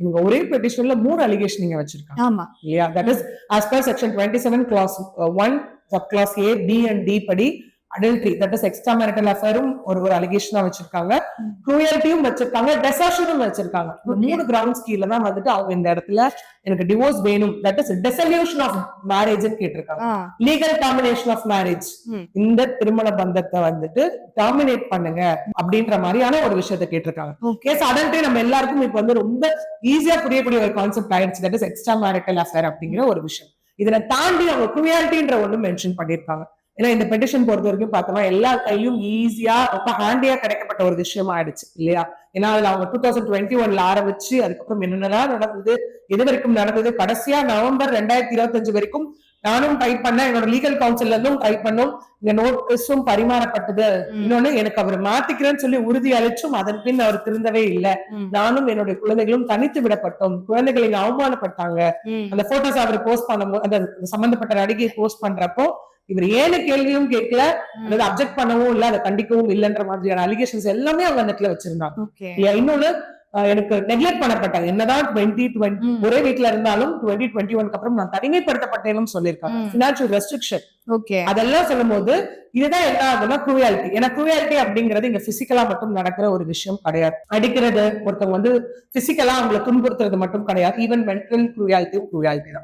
இவங்க ஒரே பெட்டிஷன்ல 3 அலிகேஷன் நீங்க வச்சிருக்காங்க. ஆமா இல்லையா? That is as per section 27 clause 1 subclause A, B and D படி adultery, that is extra marital affair-உம் ஒரு அலிகேஷனா வச்சிருக்காங்க, cruelty-யும் வச்சிருக்காங்க, desertion-உம் வச்சிருக்காங்க. இந்த 3 கிரவுண்ட்ஸ் கீழ தான் வந்துட்டு அவங்க இந்த இடத்துல எனக்கு டிவோர்ஸ் வேணும், that is dissolution of marriage ன்னு கேட்டிருக்காங்க. legal termination of marriage, இந்த திருமண பந்தத்தை வந்துட்டு டெர்மினேட் பண்ணுங்க அப்படின்ற மாதிரியான ஒரு விஷயத்தை கேட்டிருக்காங்க. கேஸ் adultery நம்ம எல்லாருக்கும் இப்ப வந்து ரொம்ப ஈஸியா புரியக்கூடிய ஒரு கான்செப்ட் ஆயிடுச்சு, that is extra marital affair அப்படிங்கிற ஒரு விஷயம். இதுல தாண்டி அவங்க cruelty-ன்ற ஒண்ணு மென்ஷன் பண்ணிருக்காங்க. ஏன்னா இந்த பெட்டிஷன் பொறுத்த வரைக்கும் பார்த்தோம்னா எல்லா கையும் ஈஸியா ரொம்ப ஹேண்டியா கிடைக்கப்பட்ட ஒரு விஷயம் ஆயிடுச்சு இல்லையா? ஏன்னா அதுல அவங்க 2021 ஆரம்பிச்சு அதுக்கப்புறம் என்னென்னலாம் நடந்தது, எது வரைக்கும் நடந்தது, கடைசியா நவம்பர் 2025 வரைக்கும் நானும் டைப் பண்ண, என்னோட லீகல் கவுன்சில்ல இருந்தும் டைப் பண்ணும், இந்த நோட்டீஸும் பரிமாறப்பட்டது. இன்னொன்னு, எனக்கு அவர் மாத்திக்கிறேன்னு சொல்லி உறுதி அளிச்சும் அதன் பின் அவர் திருந்தவே இல்லை. நானும் என்னுடைய குழந்தைகளும் தனித்து விடப்பட்டோம், குழந்தைகளை அவமானப்பட்டாங்க. அந்த போட்டோஸ் அவர் போஸ்ட் பண்ணும்போது, அந்த சம்பந்தப்பட்ட நடிகை போஸ்ட் பண்றப்போ இவர் ஏழு கேள்வியும் கேட்கல, அதாவது அப்செக்ட் பண்ணவும் இல்ல, அதை கண்டிக்கவும் இல்லைன்ற மாதிரியான அலிகேஷன்ஸ் எல்லாமே அவங்க அந்த இடத்துல வச்சிருந்தாங்க. இன்னொன்னு, எனக்கு நெக்லெக்ட் பண்ணப்பட்டாங்க. என்னதான் 2020 ஒரே வீட்டுல இருந்தாலும் 2021 அப்புறம் நான் தனிமைப்படுத்தப்பட்டேன்னு சொல்லியிருக்காங்க. பினான்சியல் ரெஸ்ட்ரிக்ஷன் அதெல்லாம் சொல்லும் போது இதுதான் என்ன ஆகுதுன்னா குரூயாலிட்டி. ஏன்னா குரூயாலிட்டி அப்படிங்கிறது இங்க பிசிக்கலா மட்டும் நடக்கிற ஒரு விஷயம் கிடையாது. அடிக்கிறது, ஒருத்தவங்க வந்து பிசிக்கலா அவங்களை துன்புறுத்துறது மட்டும் கிடையாது, ஈவன் மென்டல் குரூயாலிட்டியும் குரூயாலிட்டி தான்.